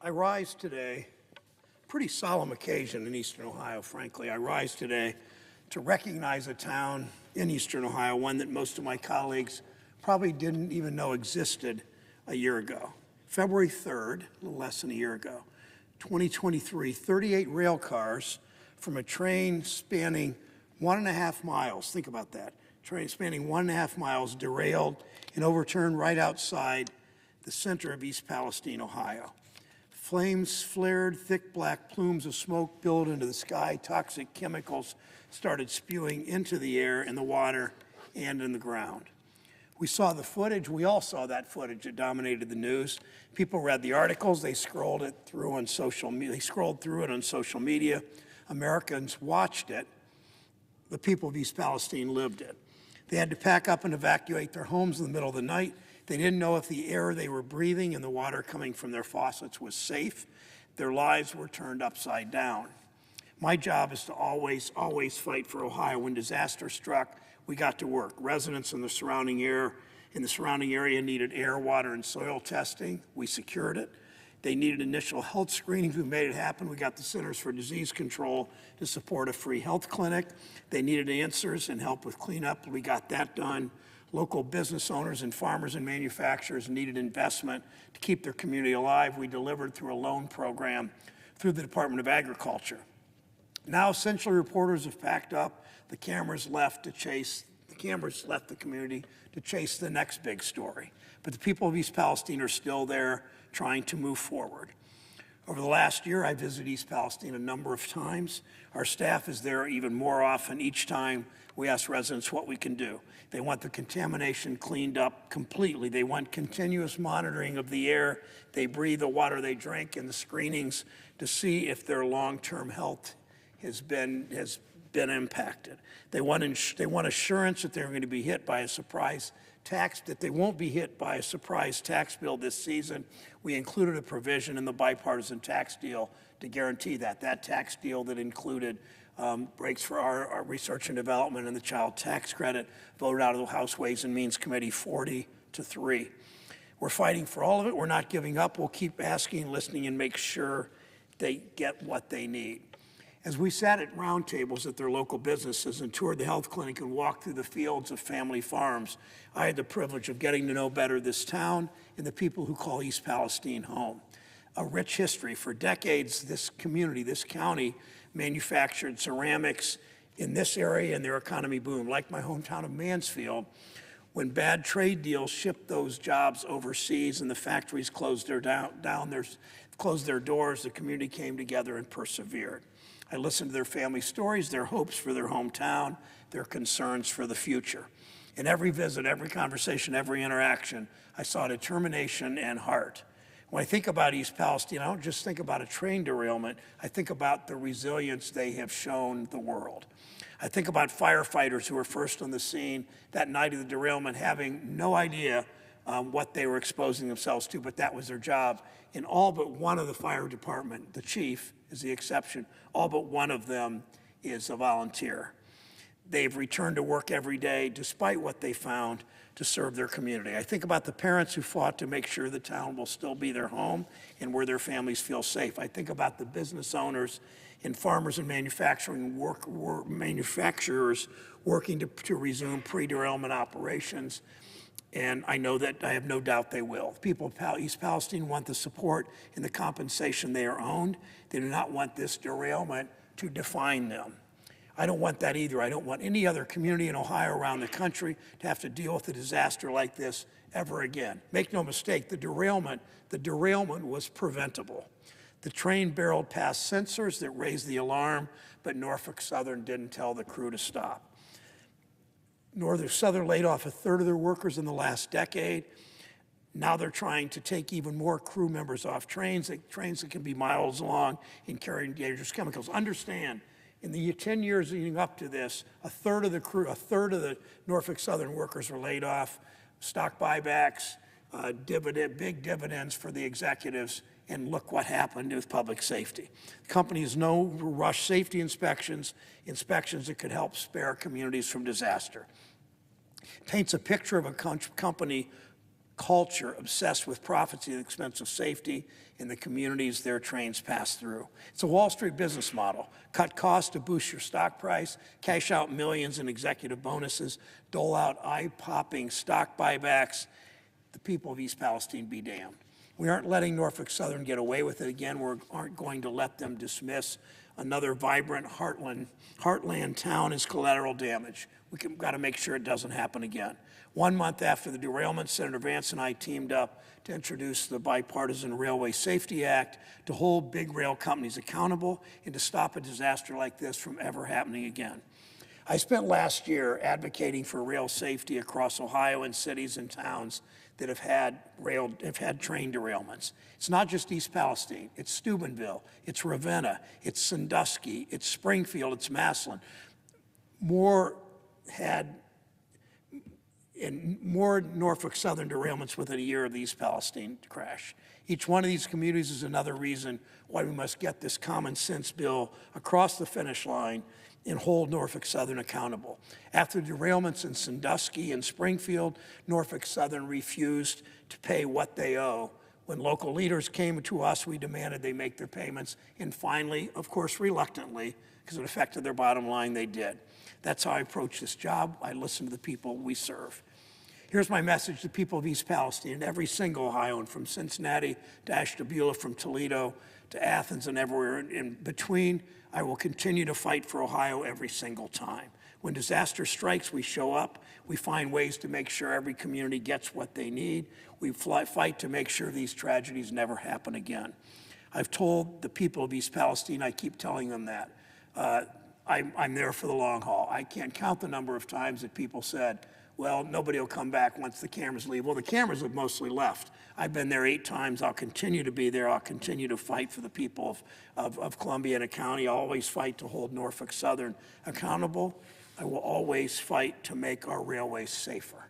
I rise today, pretty solemn occasion in Eastern Ohio, frankly. I rise today to recognize a town in Eastern Ohio, one that most of my colleagues probably didn't even know existed a year ago. February 3rd, a little less than a year ago, 2023, 38 rail cars from a train spanning 1.5 miles, think about that, train spanning 1.5 miles derailed and overturned right outside the center of East Palestine, Ohio. Flames flared, thick black plumes of smoke billowed into the sky, toxic chemicals started spewing into the air, in the water, and in the ground. We saw the footage, we all saw that footage, it dominated the news. People read the articles, they scrolled through it on social media. Americans watched it. The people of East Palestine lived it. They had to pack up and evacuate their homes in the middle of the night. They didn't know if the air they were breathing and the water coming from their faucets was safe. Their lives were turned upside down. My job is to always fight for Ohio. When disaster struck, we got to work. Residents in the surrounding area needed air, water, and soil testing. We secured it. They needed initial health screenings. We made it happen. We got the Centers for Disease Control to support a free health clinic. They needed answers and help with cleanup. We got that done. Local business owners and farmers and manufacturers needed investment to keep their community alive. We delivered through a loan program through the Department of Agriculture. Now, essentially, reporters have packed up. The cameras left the community to chase the next big story. But the people of East Palestine are still there trying to move forward. Over the last year, I visited East Palestine a number of times. Our staff is there even more often. Each time we ask residents what we can do. They want the contamination cleaned up completely. They want continuous monitoring of the air they breathe, the water they drink, and the screenings to see if their long-term health has been impacted. They want assurance that they're going to be hit by a surprise tax, that they won't be hit by a surprise tax bill this season. We included a provision in the bipartisan tax deal to guarantee that. That tax deal that included breaks for our research and development and the child tax credit, voted out of the House Ways and Means Committee 40-3. We're fighting for all of it. We're not giving up. We'll keep asking, listening, and make sure they get what they need. As we sat at roundtables at their local businesses and toured the health clinic and walked through the fields of family farms, I had the privilege of getting to know better this town and the people who call East Palestine home. A rich history. For decades, this community, this county, manufactured ceramics in this area and their economy boomed. Like my hometown of Mansfield, when bad trade deals shipped those jobs overseas and the factories closed their doors, the community came together and persevered. I listened to their family stories, their hopes for their hometown, their concerns for the future. In every visit, every conversation, every interaction, I saw determination and heart. When I think about East Palestine, I don't just think about a train derailment. I think about the resilience they have shown the world. I think about firefighters who were first on the scene that night of the derailment, having no idea what they were exposing themselves to, but that was their job. And all but one of the fire department, the chief is the exception, all but one of them is a volunteer. They've returned to work every day, despite what they found, to serve their community. I think about the parents who fought to make sure the town will still be their home and where their families feel safe. I think about the business owners and farmers and manufacturers working to resume pre-derailment operations. And I know that I have no doubt they will. People of East Palestine want the support and the compensation they are owed. They do not want this derailment to define them. I don't want that either. I don't want any other community in Ohio around the country to have to deal with a disaster like this ever again. Make no mistake, the derailment was preventable. The train barreled past sensors that raised the alarm, but Norfolk Southern didn't tell the crew to stop. Norfolk Southern laid off a third of their workers in the last decade. Now they're trying to take even more crew members off trains that can be miles long and carry dangerous chemicals. Understand, in the 10 years leading up to this, a third of the Norfolk Southern workers were laid off, stock buybacks, big dividends for the executives, and look what happened with public safety. Companies no rush safety inspections that could help spare communities from disaster. Paints a picture of a company culture obsessed with profits at the expense of safety in the communities their trains pass through. It's a Wall Street business model. Cut costs to boost your stock price, cash out millions in executive bonuses, dole out eye-popping stock buybacks. The people of East Palestine be damned. We aren't letting Norfolk Southern get away with it again. We aren't going to let them dismiss another vibrant heartland town as collateral damage. We've got to make sure it doesn't happen again. 1 month after the derailment, Senator Vance and I teamed up to introduce the Bipartisan Railway Safety Act to hold big rail companies accountable and to stop a disaster like this from ever happening again. I spent last year advocating for rail safety across Ohio in cities and towns that have had train derailments. It's not just East Palestine. It's Steubenville. It's Ravenna. It's Sandusky. It's Springfield. It's Massillon. More Norfolk Southern derailments within a year of the East Palestine crash. Each one of these communities is another reason why we must get this common sense bill across the finish line and hold Norfolk Southern accountable. After derailments in Sandusky and Springfield, Norfolk Southern refused to pay what they owe. When local leaders came to us, we demanded they make their payments, and finally, of course, reluctantly, because it affected their bottom line, they did. That's how I approach this job. I listen to the people we serve. Here's my message to the people of East Palestine and every single Ohioan, from Cincinnati to Ashtabula, from Toledo to Athens and everywhere in between. I will continue to fight for Ohio every single time. When disaster strikes, we show up. We find ways to make sure every community gets what they need. We fight to make sure these tragedies never happen again. I've told the people of East Palestine, I keep telling them that. I'm there for the long haul. I can't count the number of times that people said, well, nobody will come back once the cameras leave. Well, the cameras have mostly left. I've been there 8 times. I'll continue to be there. I'll continue to fight for the people of Columbiana County. I'll always fight to hold Norfolk Southern accountable. I will always fight to make our railways safer.